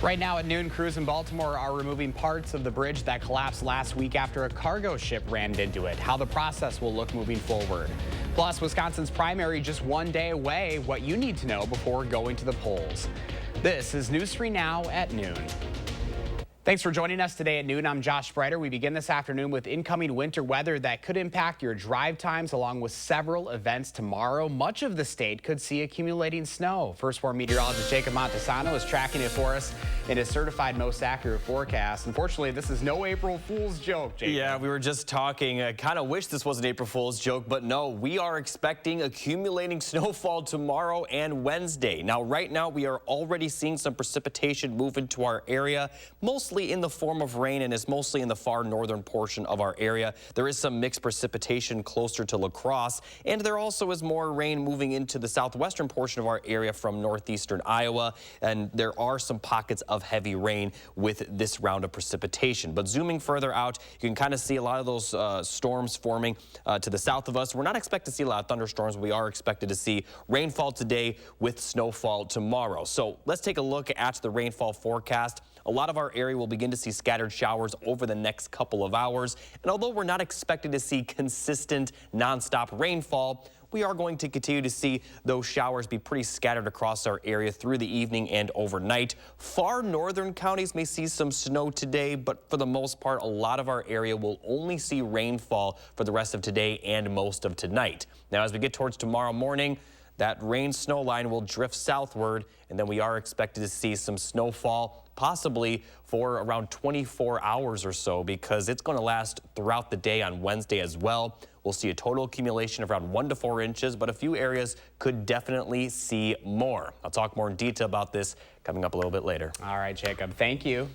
Right now at noon, crews in Baltimore are removing parts of the bridge that collapsed last week after a cargo ship ran into it. How the process will look moving forward. Plus, Wisconsin's primary just one day away. What you need to know before going to the polls. This is News 3 Now at noon. Thanks for joining us today at noon. I'm Josh Spreiter. We begin this afternoon with incoming winter weather that could impact your drive times along with several events tomorrow. Much of the state could see accumulating snow. First Warn meteorologist Jacob Montesano is tracking it for us in his certified most accurate forecast. Unfortunately, this is no April Fool's joke, Jacob. Yeah, we were just talking. I kind of wish this was an April Fool's joke, but no, we are expecting accumulating snowfall tomorrow and Wednesday. Now, right now, we are already seeing some precipitation move into our area, mostly in the form of rain, and is mostly in the far northern portion of our area. There is some mixed precipitation closer to La Crosse, and there also is more rain moving into the southwestern portion of our area from northeastern Iowa, and there are some pockets of heavy rain with this round of precipitation. But zooming further out, you can kind of see a lot of those storms forming to the south of us. We're not expected to see a lot of thunderstorms. We are expected to see rainfall today with snowfall tomorrow. So let's take a look at the rainfall forecast. A lot of our area will begin to see scattered showers over the next couple of hours. And although we're not expected to see consistent nonstop rainfall, we are going to continue to see those showers be pretty scattered across our area through the evening and overnight. Far northern counties may see some snow today, but for the most part, a lot of our area will only see rainfall for the rest of today and most of tonight. Now, as we get towards tomorrow morning, that rain-snow line will drift southward, and then we are expected to see some snowfall possibly for around 24 hours or so, because it's going to last throughout the day on Wednesday as well. We'll see a total accumulation of around 1 to 4 inches, but a few areas could definitely see more. I'll talk more in detail about this coming up a little bit later. All right, Jacob, thank you.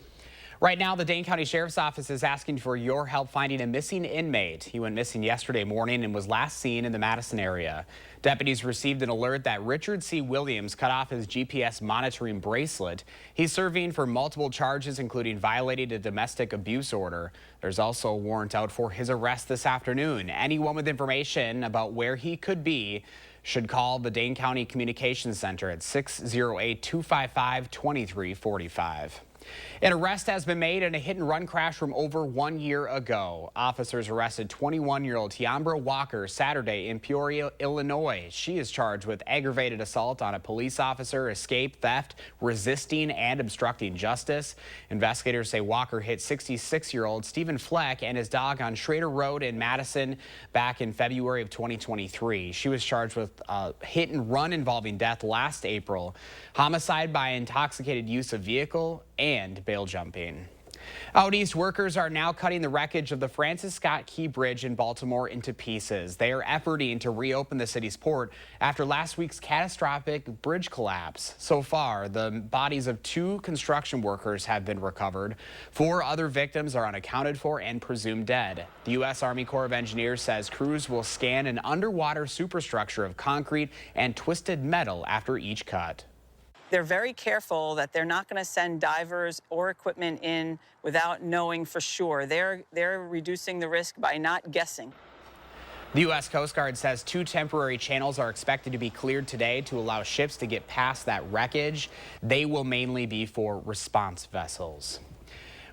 Right now, the Dane County Sheriff's Office is asking for your help finding a missing inmate. He went missing yesterday morning and was last seen in the Madison area. Deputies received an alert that Richard C. Williams cut off his GPS monitoring bracelet. He's serving for multiple charges, including violating a domestic abuse order. There's also a warrant out for his arrest this afternoon. Anyone with information about where he could be should call the Dane County Communications Center at 608-255-2345. An arrest has been made in a hit-and-run crash from over 1 year ago. Officers arrested 21-year-old Tiambra Walker Saturday in Peoria, Illinois. She is charged with aggravated assault on a police officer, escape, theft, resisting, and obstructing justice. Investigators say Walker hit 66-year-old Stephen Fleck and his dog on Schrader Road in Madison back in February of 2023. She was charged with a hit-and-run involving death last April, homicide by intoxicated use of vehicle, and bail jumping. Out east, workers are now cutting the wreckage of the Francis Scott Key Bridge in Baltimore into pieces. They are efforting to reopen the city's port after last week's catastrophic bridge collapse. So far, the bodies of 2 construction workers have been recovered. 4 other victims are unaccounted for and presumed dead. The U.S. Army Corps of Engineers says crews will scan an underwater superstructure of concrete and twisted metal after each cut. They're very careful that they're not going to send divers or equipment in without knowing for sure. They're reducing the risk by not guessing. The U.S. Coast Guard says 2 temporary channels are expected to be cleared today to allow ships to get past that wreckage. They will mainly be for response vessels.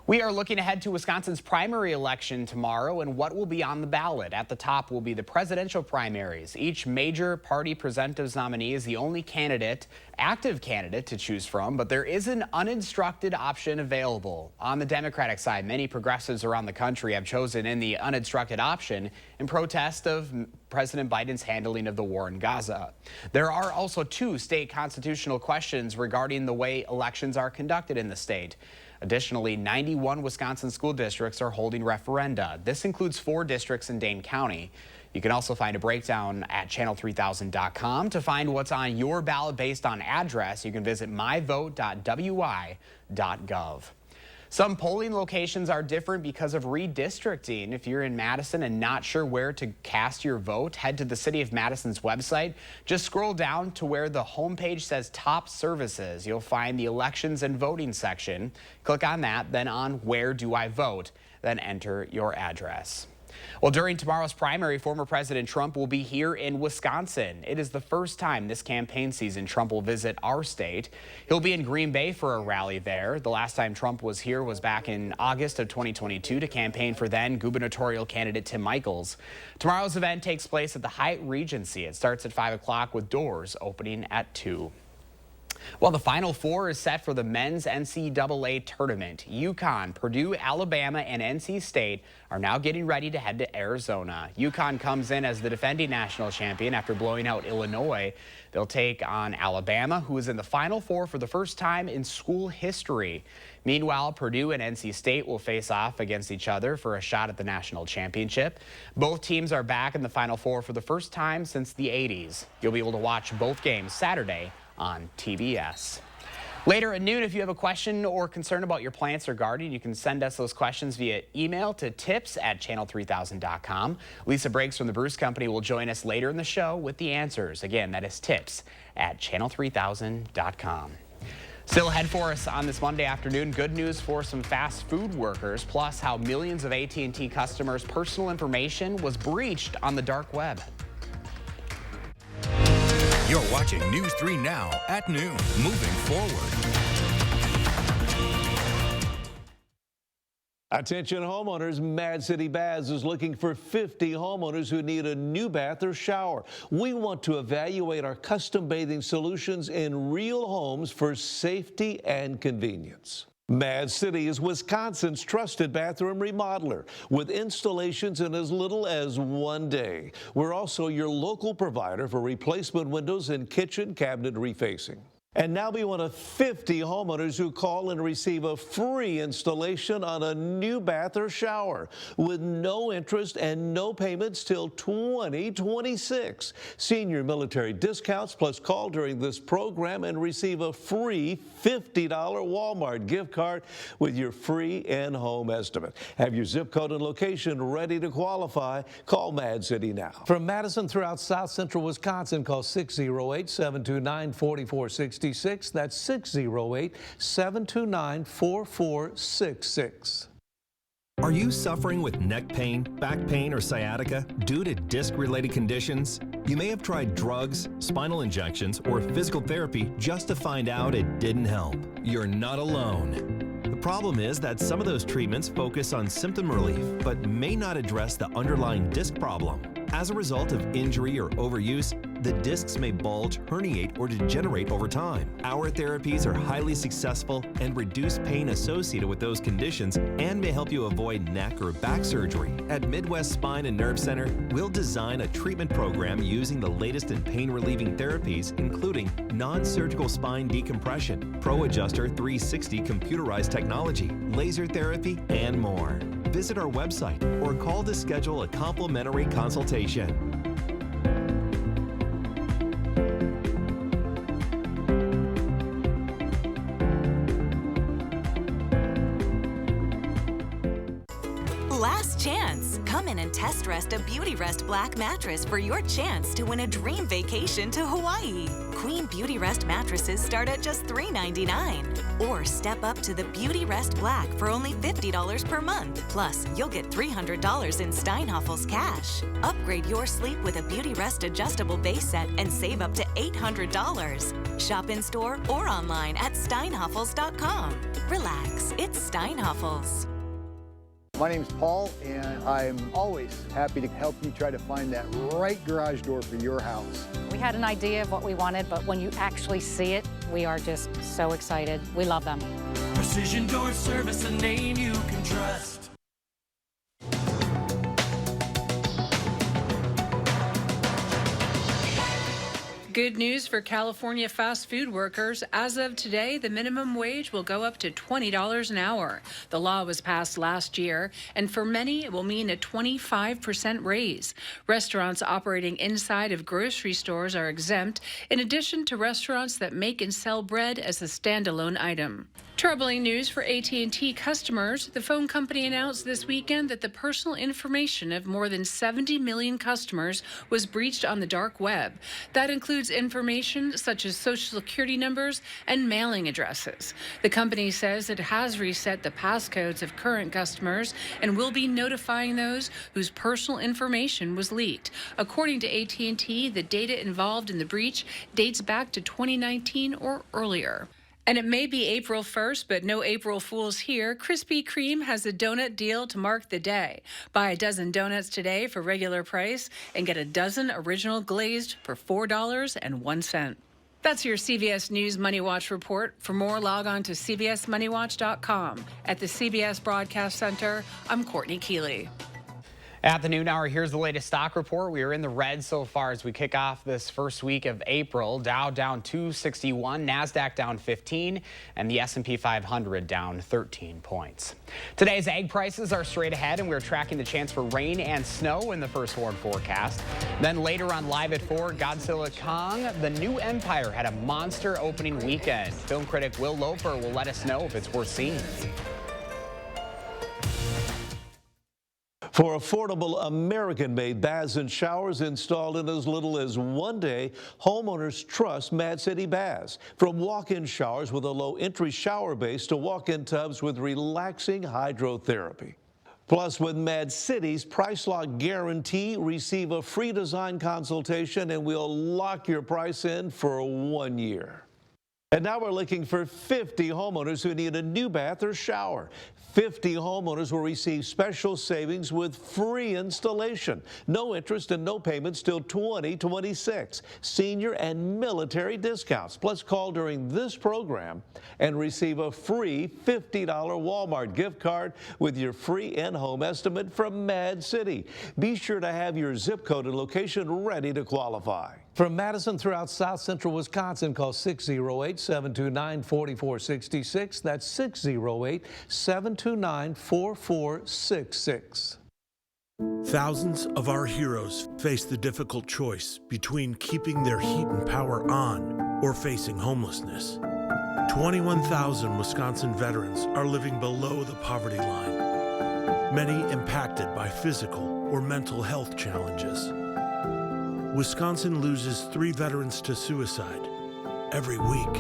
We are looking ahead to Wisconsin's primary election tomorrow and what will be on the ballot. At the top will be the presidential primaries. Each major party presumptive nominee is the only active candidate to choose from, but there is an uninstructed option available. On the Democratic side, many progressives around the country have chosen in the uninstructed option in protest of President Biden's handling of the war in Gaza. There are also 2 state constitutional questions regarding the way elections are conducted in the state. Additionally, 91 Wisconsin school districts are holding referenda. This includes 4 districts in Dane County. You can also find a breakdown at channel3000.com. To find what's on your ballot based on address, you can visit myvote.wi.gov. Some polling locations are different because of redistricting. If you're in Madison and not sure where to cast your vote, head to the City of Madison's website. Just scroll down to where the homepage says Top Services. You'll find the Elections and Voting section. Click on that, then on Where Do I Vote? Then enter your address. Well, during tomorrow's primary, former President Trump will be here in Wisconsin. It is the first time this campaign season Trump will visit our state. He'll be in Green Bay for a rally there. The last time Trump was here was back in August of 2022 to campaign for then gubernatorial candidate Tim Michels. Tomorrow's event takes place at the Hyatt Regency. It starts at 5 o'clock with doors opening at 2. Well, the Final Four is set for the men's NCAA tournament. UConn, Purdue, Alabama, and NC State are now getting ready to head to Arizona. UConn comes in as the defending national champion after blowing out Illinois. They'll take on Alabama, who is in the Final Four for the first time in school history. Meanwhile, Purdue and NC State will face off against each other for a shot at the national championship. Both teams are back in the Final Four for the first time since the 80s. You'll be able to watch both games Saturday on TBS. Later at noon, if you have a question or concern about your plants or garden, you can send us those questions via email to tips@channel3000.com. Lisa Briggs from the Bruce Company will join us later in the show with the answers. Again, that is tips@channel3000.com. Still ahead for us on this Monday afternoon, good news for some fast food workers, plus how millions of AT&T customers' personal information was breached on the dark web. You're watching News 3 Now at noon. Moving forward. Attention homeowners, Mad City Baths is looking for 50 homeowners who need a new bath or shower. We want to evaluate our custom bathing solutions in real homes for safety and convenience. Mad City is Wisconsin's trusted bathroom remodeler with installations in as little as 1 day. We're also your local provider for replacement windows and kitchen cabinet refacing. And now be one of 50 homeowners who call and receive a free installation on a new bath or shower with no interest and no payments till 2026. Senior military discounts, plus call during this program and receive a free $50 Walmart gift card with your free in-home estimate. Have your zip code and location ready to qualify. Call Mad City now. From Madison throughout South Central Wisconsin, call 608-729-4460. That's 608-729-4466. Are you suffering with neck pain, back pain, or sciatica due to disc-related conditions? You may have tried drugs, spinal injections, or physical therapy just to find out it didn't help. You're not alone. The problem is that some of those treatments focus on symptom relief, but may not address the underlying disc problem. As a result of injury or overuse, the discs may bulge, herniate, or degenerate over time. Our therapies are highly successful and reduce pain associated with those conditions and may help you avoid neck or back surgery. At Midwest Spine and Nerve Center, we'll design a treatment program using the latest in pain-relieving therapies, including non-surgical spine decompression, ProAdjuster 360 computerized technology, laser therapy, and more. Visit our website or call to schedule a complimentary consultation. Last chance. Come in and test rest a Beauty Rest Black mattress for your chance to win a dream vacation to Hawaii. Queen Beauty Rest mattresses start at just $3.99. Or step up to the Beauty Rest Black for only $50 per month. Plus, you'll get $300 in Steinhoffel's cash. Upgrade your sleep with a Beauty Rest adjustable base set and save up to $800. Shop in store or online at steinhoffels.com. Relax, it's Steinhoffels. My name's Paul, and I'm always happy to help you try to find that right garage door for your house. We had an idea of what we wanted, but when you actually see it, we are just so excited. We love them. Precision Door Service, a name you can trust. Good news for California fast food workers. As of today, the minimum wage will go up to $20 an hour. The law was passed last year, and for many, it will mean a 25% raise. Restaurants operating inside of grocery stores are exempt, in addition to restaurants that make and sell bread as a standalone item. Troubling news for AT&T customers. The phone company announced this weekend that the personal information of more than 70 million customers was breached on the dark web. That includes includes information such as social security numbers and mailing addresses. The company says it has reset the passcodes of current customers and will be notifying those whose personal information was leaked. According to AT&T, the data involved in the breach dates back to 2019 or earlier. And it may be April 1st, but no April Fools here. Krispy Kreme has a donut deal to mark the day. Buy a dozen donuts today for regular price and get a dozen original glazed for $4.01. That's your CBS News Money Watch report. For more, log on to cbsmoneywatch.com. At the CBS Broadcast Center, I'm Courtney Keeley. At the noon hour, here's the latest stock report. We are in the red so far as we kick off this first week of April. Dow down 261, NASDAQ down 15, and the S&P 500 down 13 points. Today's egg prices are straight ahead, and we're tracking the chance for rain and snow in the first warn forecast. Then later on Live at 4, Godzilla Kong, The New Empire had a monster opening weekend. Film critic Will Loper will let us know if it's worth seeing. For affordable American-made baths and showers installed in as little as 1 day, homeowners trust Mad City Baths. From walk-in showers with a low entry shower base to walk-in tubs with relaxing hydrotherapy. Plus, with Mad City's Price Lock Guarantee, receive a free design consultation and we'll lock your price in for 1 year. And now we're looking for 50 homeowners who need a new bath or shower. 50 homeowners will receive special savings with free installation. No interest and no payments till 2026. Senior and military discounts. Plus, call during this program and receive a free $50 Walmart gift card with your free in-home estimate from Mad City. Be sure to have your zip code and location ready to qualify. From Madison throughout South Central Wisconsin, call 608-729-4466. That's 608-729-4466. Thousands of our heroes face the difficult choice between keeping their heat and power on or facing homelessness. 21,000 Wisconsin veterans are living below the poverty line, many impacted by physical or mental health challenges. Wisconsin loses 3 veterans to suicide every week.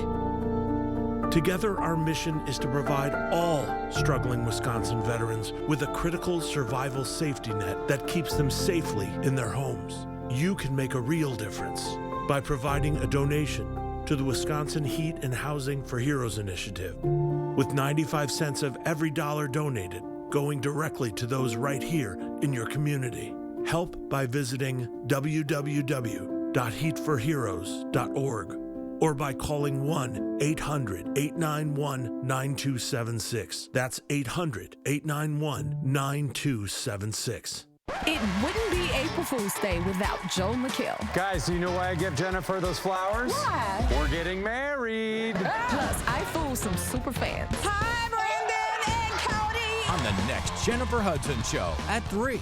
Together, our mission is to provide all struggling Wisconsin veterans with a critical survival safety net that keeps them safely in their homes. You can make a real difference by providing a donation to the Wisconsin Heat and Housing for Heroes initiative, with 95 cents of every dollar donated going directly to those right here in your community. Help by visiting www.heatforheroes.org or by calling 1-800-891-9276. That's 800-891-9276. It wouldn't be April Fool's Day without Joe McHale. Guys, do you know why I give Jennifer those flowers? Why? We're getting married. Plus, I fooled some super fans. Hi, Brandon and Cody. On the next Jennifer Hudson Show at 3.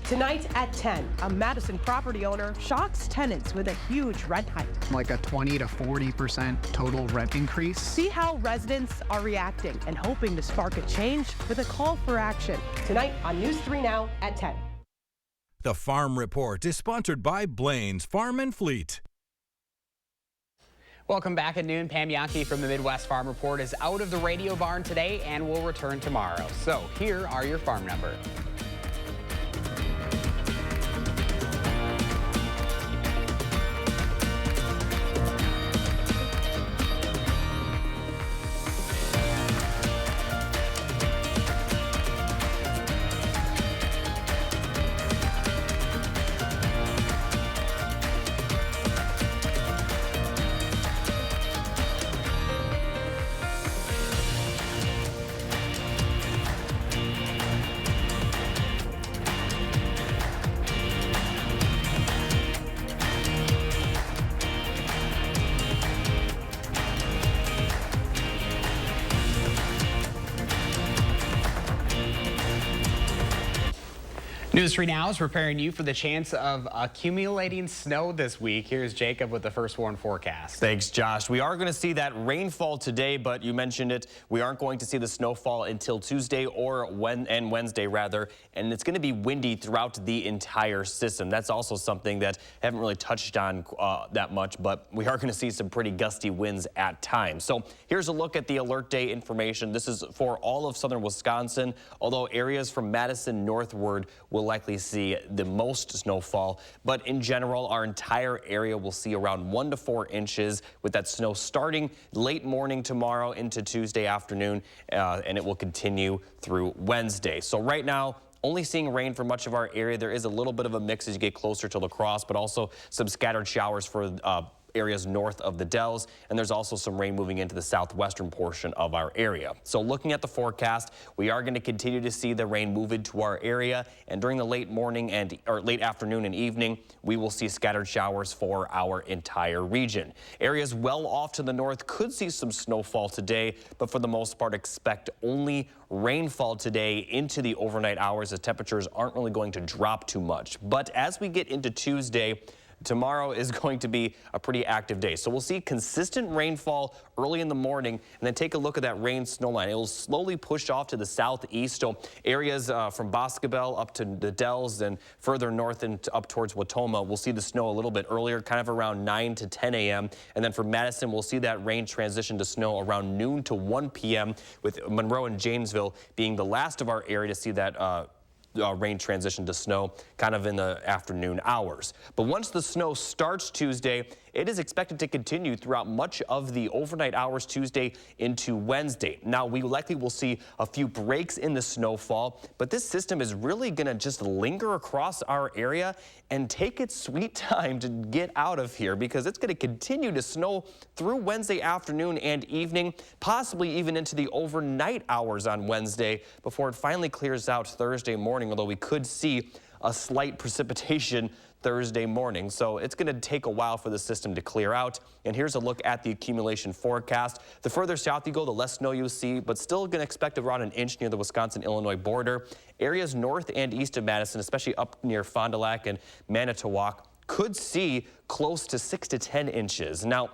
Tonight at 10, a Madison property owner shocks tenants with a huge rent hike. Like a 20 to 40% total rent increase. See how residents are reacting and hoping to spark a change with a call for action. Tonight on News 3 Now at 10. The Farm Report is sponsored by Blaine's Farm and Fleet. Welcome back at noon. Pam Yankee from the Midwest Farm Report is out of the radio barn today and will return tomorrow. So here are your farm numbers. News 3 Now is preparing you for the chance of accumulating snow this week. Here's Jacob with the first warn forecast. Thanks, Josh. We are going to see that rainfall today, but you mentioned it. We aren't going to see the snowfall until Tuesday or Wednesday, rather, and it's going to be windy throughout the entire system. That's also something that I haven't really touched on that much, but we are going to see some pretty gusty winds at times. So here's a look at the alert day information. This is for all of southern Wisconsin, although areas from Madison northward will likely see the most snowfall. But in general, our entire area will see around 1 to 4 inches with that snow starting late morning tomorrow into Tuesday afternoon, and it will continue through Wednesday. So right now, only seeing rain for much of our area. There is a little bit of a mix as you get closer to La Crosse, but also some scattered showers for areas north of the Dells, and there's also some rain moving into the southwestern portion of our area. So looking at the forecast, we are going to continue to see the rain move into our area, and during the late morning or late afternoon and evening, we will see scattered showers for our entire region. Areas well off to the north could see some snowfall today, but for the most part, expect only rainfall today into the overnight hours as temperatures aren't really going to drop too much. But as we get into Tuesday, tomorrow is going to be a pretty active day. So we'll see consistent rainfall early in the morning, and then take a look at that rain snow line. It will slowly push off to the southeast. So areas from Boscobel up to the Dells and further north and up towards Watoma, we'll see the snow a little bit earlier, kind of around 9 to 10 a.m. And then for Madison, we'll see that rain transition to snow around noon to 1 p.m. with Monroe and Janesville being the last of our area to see that rain transition to snow kind of in the afternoon hours. But once the snow starts Tuesday, it is expected to continue throughout much of the overnight hours Tuesday into Wednesday. Now, we likely will see a few breaks in the snowfall, but this system is really going to just linger across our area and take its sweet time to get out of here, because it's going to continue to snow through Wednesday afternoon and evening, possibly even into the overnight hours on Wednesday before it finally clears out Thursday morning, although we could see a slight precipitation Thursday morning. So it's going to take a while for the system to clear out. And here's a look at the accumulation forecast. The further south you go, the less snow you'll see, but still going to expect around an inch near the Wisconsin-Illinois border. Areas north and east of Madison, especially up near Fond du Lac and Manitowoc, could see close to 6 to 10 inches. Now,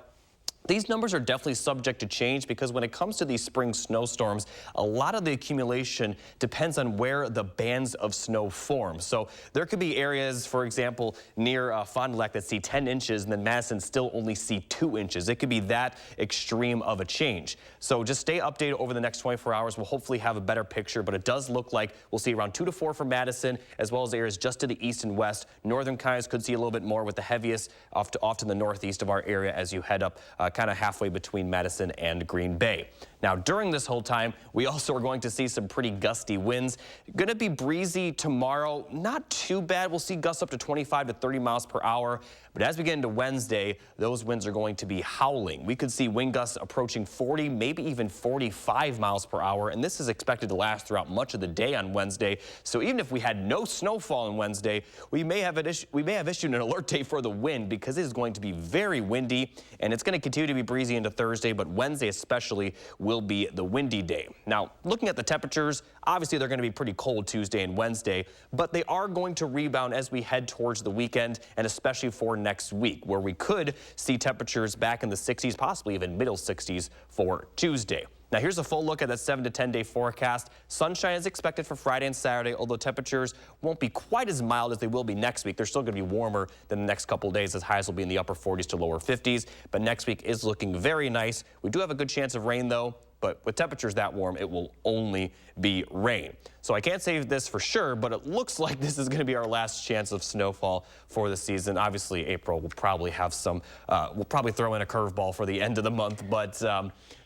these numbers are definitely subject to change, because when it comes to these spring snowstorms, a lot of the accumulation depends on where the bands of snow form. So there could be areas, for example, near Fond du Lac that see 10 inches, and then Madison still only see 2 inches. It could be that extreme of a change. So just stay updated over the next 24 hours. We'll hopefully have a better picture, but it does look like we'll see around 2 to 4 for Madison, as well as areas just to the east and west. Northern counties could see a little bit more, with the heaviest off to the northeast of our area as you head up kind of halfway between Madison and Green Bay. Now, during this whole time, we also are going to see some pretty gusty winds. Going to be breezy tomorrow, not too bad. We'll see gusts up to 25 to 30 miles per hour. But as we get into Wednesday, those winds are going to be howling. We could see wind gusts approaching 40, maybe even 45 miles per hour. And this is expected to last throughout much of the day on Wednesday. So even if we had no snowfall on Wednesday, we may have issued an alert day for the wind, because it is going to be very windy, and it's going to continue to be breezy into Thursday, but Wednesday especially will be the windy day. Now, looking at the temperatures, obviously they're going to be pretty cold Tuesday and Wednesday, but they are going to rebound as we head towards the weekend, and especially for next week, where we could see temperatures back in the 60s, possibly even middle 60s for Tuesday. Now, here's a full look at that 7 to 10 day forecast. Sunshine is expected for Friday and Saturday, although temperatures won't be quite as mild as they will be next week. They're still going to be warmer than the next couple of days, as highs will be in the upper 40s to lower 50s. But next week is looking very nice. We do have a good chance of rain, though. But with temperatures that warm, it will only be rain. So I can't say this for sure, but it looks like this is going to be our last chance of snowfall for the season. Obviously, April will probably have some, we'll probably throw in a curveball for the end of the month. But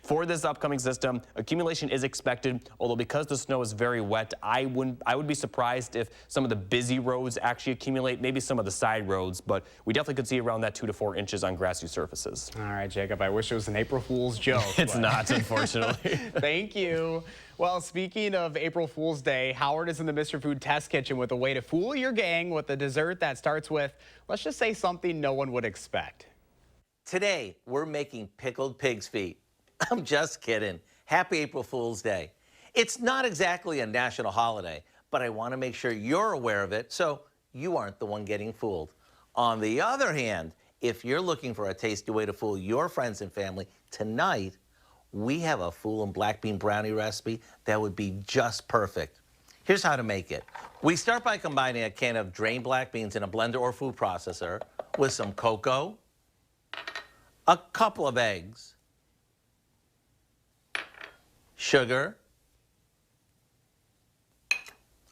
for this upcoming system, accumulation is expected, although because the snow is very wet, I would be surprised if some of the busy roads actually accumulate, maybe some of the side roads, but we definitely could see around that 2 to 4 inches on grassy surfaces. All right, Jacob, I wish it was an April Fool's joke. It's not, unfortunately. Thank you. Well, speaking of April Fool's Day, Howard is in the Mr. Food Test Kitchen with a way to fool your gang with a dessert that starts with, let's just say, something no one would expect. Today, we're making pickled pig's feet. I'm just kidding. Happy April Fool's Day. It's not exactly a national holiday, but I want to make sure you're aware of it so you aren't the one getting fooled. On the other hand, if you're looking for a tasty way to fool your friends and family, tonight we have a Fool 'em black bean brownie recipe that would be just perfect. Here's how to make it. We start by combining a can of drained black beans in a blender or food processor with some cocoa, a couple of eggs, sugar,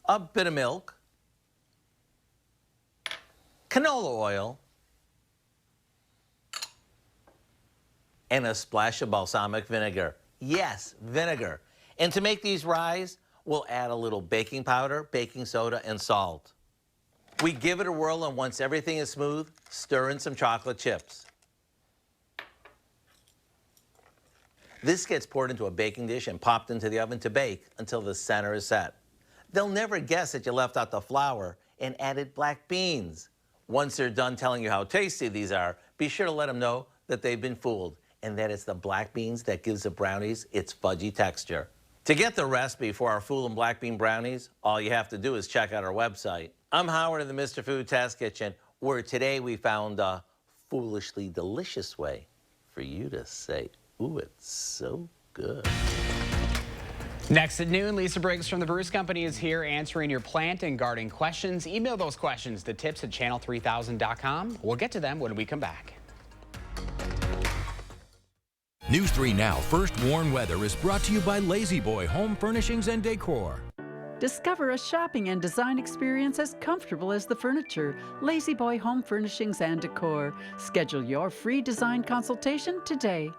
a bit of milk, canola oil, and a splash of balsamic vinegar. Yes, vinegar. And to make these rise, we'll add a little baking powder, baking soda, and salt. We give it a whirl, and once everything is smooth, stir in some chocolate chips. This gets poured into a baking dish and popped into the oven to bake until the center is set. They'll never guess that you left out the flour and added black beans. Once they're done telling you how tasty these are, be sure to let them know that they've been fooled and that it's the black beans that gives the brownies its fudgy texture. To get the recipe for our Fool 'em black bean brownies, all you have to do is check out our website. I'm Howard in the Mr. Food Test Kitchen, where today we found a foolishly delicious way for you to say, ooh, it's so good. Next at noon, Lisa Briggs from the Bruce Company is here answering your plant and garden questions. Email those questions to tips@channel3000.com. We'll get to them when we come back. News 3 Now First Warn Weather is brought to you by Lazy Boy Home Furnishings and Decor. Discover a shopping and design experience as comfortable as the furniture. Lazy Boy Home Furnishings and Decor. Schedule your free design consultation today.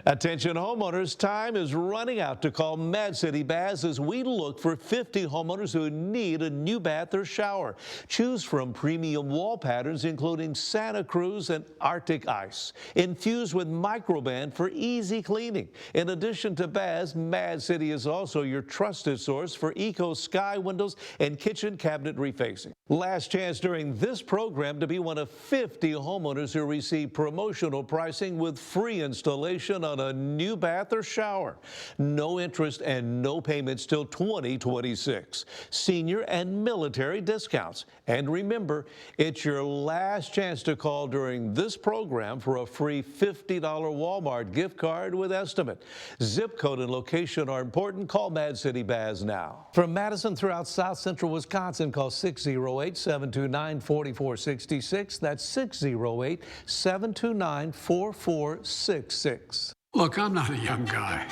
Attention homeowners, time is running out to call Mad City Baths as we look for 50 homeowners who need a new bath or shower. Choose from premium wall patterns including Santa Cruz and Arctic Ice, infused with Microban for easy cleaning. In addition to baths, Mad City is also your trusted source for Eco Sky windows and kitchen cabinet refacing. Last chance during this program to be one of 50 homeowners who receive promotional pricing with free installation on a new bath or shower. No interest and no payments till 2026. Senior and military discounts. And remember, it's your last chance to call during this program for a free $50 Walmart gift card with estimate. Zip code and location are important. Call Mad City Baths now. From Madison throughout South Central Wisconsin, call 608-729-4466. That's 608-729-4466. Look, I'm not a young guy.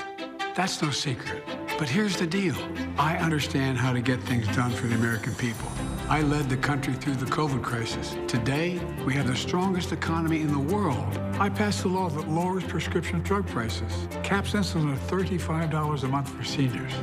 That's no secret. But here's the deal. I understand how to get things done for the American people. I led the country through the COVID crisis. Today, we have the strongest economy in the world. I passed a law that lowers prescription drug prices, caps insulin at $35 a month for seniors.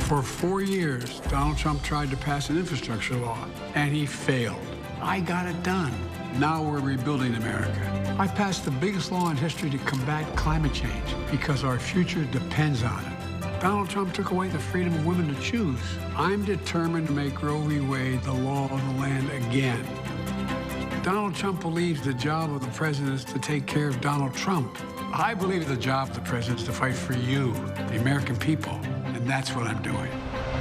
For 4 years, Donald Trump tried to pass an infrastructure law, and he failed. I got it done. Now we're rebuilding America. I passed the biggest law in history to combat climate change because our future depends on it. Donald Trump took away the freedom of women to choose. I'm determined to make Roe v. Wade the law of the land again. Donald Trump believes the job of the president is to take care of Donald Trump. I believe the job of the president is to fight for you, the American people, and that's what I'm doing.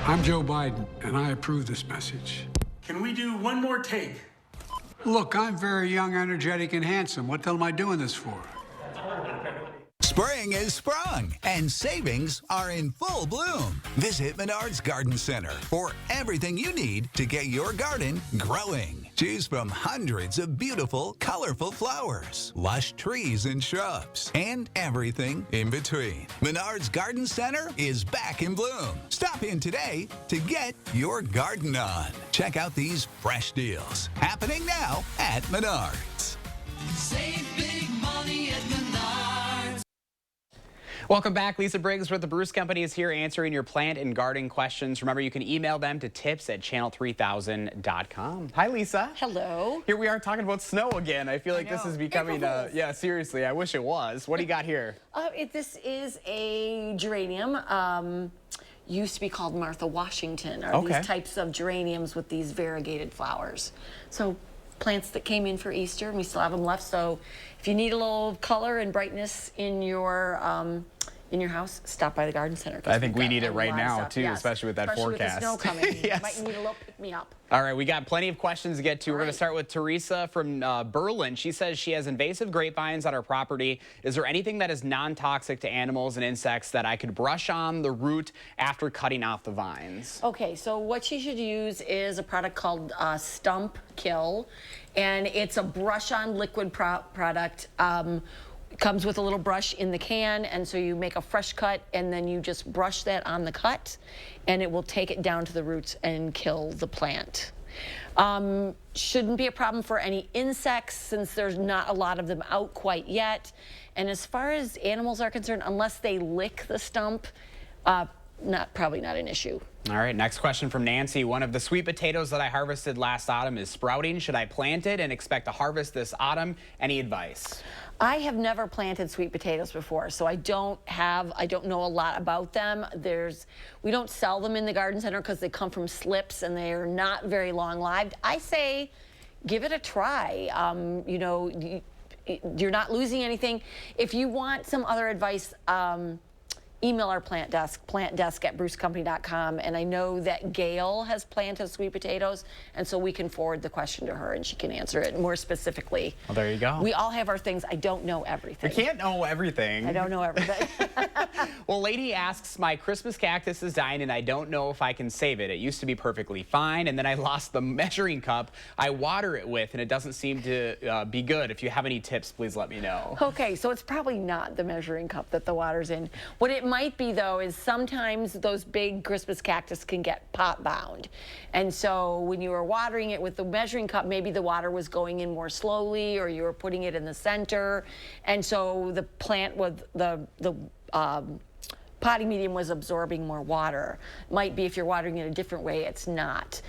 I'm Joe Biden, and I approve this message. Can we do one more take? Look, I'm very young, energetic, and handsome. What the hell am I doing this for? Spring is sprung, and savings are in full bloom. Visit Menard's Garden Center for everything you need to get your garden growing. Choose from hundreds of beautiful, colorful flowers, lush trees and shrubs, and everything in between. Menard's Garden Center is back in bloom. Stop in today to get your garden on. Check out these fresh deals happening now at Menard's. Save big money at Menards. Welcome back. Lisa Briggs with the Bruce Company is here answering your plant and garden questions. Remember, you can email them to tips@channel3000.com. Hi, Lisa. Hello. Here we are talking about snow again. I feel like this is becoming, yeah, seriously, I wish it was. What do you got here? This is a geranium. Used to be called Martha Washington, are these types of geraniums with these variegated flowers. So plants that came in for Easter, and we still have them left. So if you need a little color and brightness in your in your house, stop by the garden center. I think we need it right now, too, especially with that especially forecast. With the snow coming. Yes. You might need a little pick-me-up. All right, we got plenty of questions to get to. We're going to start with Teresa from Berlin. She says she has invasive grapevines on her property. Is there anything that is non-toxic to animals and insects that I could brush on the root after cutting off the vines? Okay, so what she should use is a product called Stump Kill, and it's a brush-on liquid product. Comes with a little brush in the can, and so you make a fresh cut, and then you just brush that on the cut, and it will take it down to the roots and kill the plant. Shouldn't be a problem for any insects since there's not a lot of them out quite yet. And as far as animals are concerned, unless they lick the stump, probably not an issue. All right, next question from Nancy. One of the sweet potatoes that I harvested last autumn is sprouting. Should I plant it and expect to harvest this autumn? Any advice? I have never planted sweet potatoes before, so I don't know a lot about them. We don't sell them in the garden center because they come from slips and they're not very long-lived. I say give it a try. You know, you're not losing anything. If you want some other advice, email our plant desk, plantdesk@brucecompany.com, and I know that Gail has planted sweet potatoes, and so we can forward the question to her and she can answer it more specifically. Well, there you go. We all have our things. I don't know everything. You can't know everything. I don't know everything. Well, lady asks, my Christmas cactus is dying and I don't know if I can save it. It used to be perfectly fine, and then I lost the measuring cup I water it with, and it doesn't seem to be good. If you have any tips, please let me know. Okay, so it's probably not the measuring cup that the water's in. What it might be, though, is sometimes those big Christmas cactus can get pot bound. And so when you were watering it with the measuring cup, maybe the water was going in more slowly, or you were putting it in the center. And so the plant with the potting medium was absorbing more water. Might be if you're watering it a different way, it's not.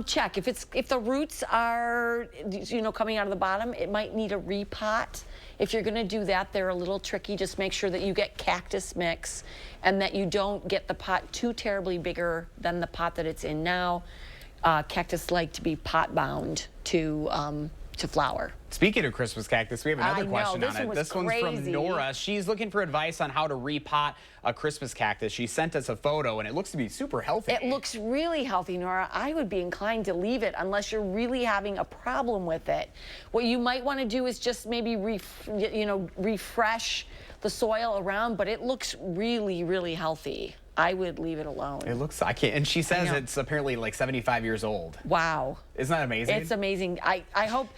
Check if the roots are, you know, coming out of the bottom, it might need a repot. If you're going to do that, they're a little tricky. Just make sure that you get cactus mix and that you don't get the pot too terribly bigger than the pot that it's in now. Cactus like to be pot bound to flower. Speaking of Christmas cactus, we have another question on it. This one's from Nora. She's looking for advice on how to repot a Christmas cactus. She sent us a photo, and it looks to be super healthy. It looks really healthy, Nora. I would be inclined to leave it unless you're really having a problem with it. What you might want to do is just maybe refresh the soil around, but it looks really, really healthy. I would leave it alone. It looks, I can't, and she says it's apparently like 75 years old. Wow. Isn't that amazing? It's amazing. I hope,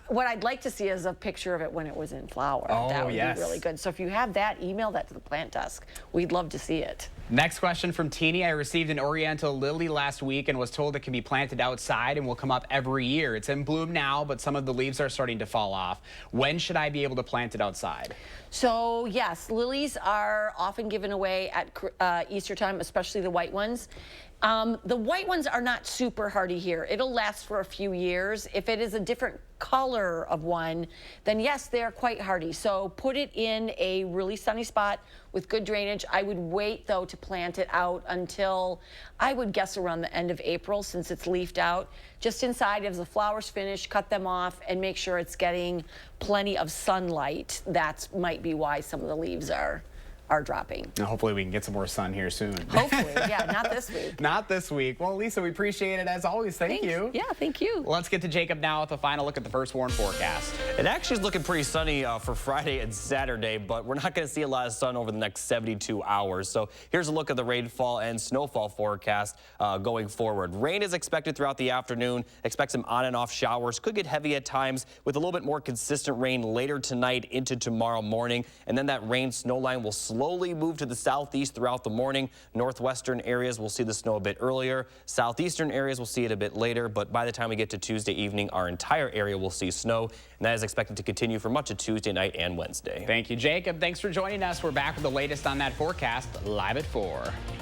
what I'd like to see is a picture of it when it was in flower. Oh, that would yes. be really good. So if you have that, email that to the plant desk. We'd love to see it. Next question from Teeny. I received an Oriental lily last week and was told it can be planted outside and will come up every year. It's in bloom now, but some of the leaves are starting to fall off. When should I be able to plant it outside? So yes, lilies are often given away at Easter time, especially the white ones. The white ones are not super hardy here. It'll last for a few years. If it is a different color of one, then yes, they're quite hardy. So put it in a really sunny spot with good drainage. I would wait, though, to plant it out until, I would guess, around the end of April, since it's leafed out. Just inside, as the flowers finish, cut them off and make sure it's getting plenty of sunlight. That might be why some of the leaves are dropping. Now, hopefully we can get some more sun here soon. Hopefully, yeah, not this week. Not this week. Well, Lisa, we appreciate it as always. Thank you. Yeah, thank you. Let's get to Jacob now with a final look at the first warn forecast. It actually is looking pretty sunny for Friday and Saturday, but we're not going to see a lot of sun over the next 72 hours. So here's a look at the rainfall and snowfall forecast going forward. Rain is expected throughout the afternoon. Expect some on and off showers. Could get heavy at times with a little bit more consistent rain later tonight into tomorrow morning. And then that rain snow line will slowly move to the southeast throughout the morning. Northwestern areas will see the snow a bit earlier. Southeastern areas will see it a bit later, but by the time we get to Tuesday evening, our entire area will see snow, and that is expected to continue for much of Tuesday night and Wednesday. Thank you, Jacob. Thanks for joining us. We're back with the latest on that forecast live at 4.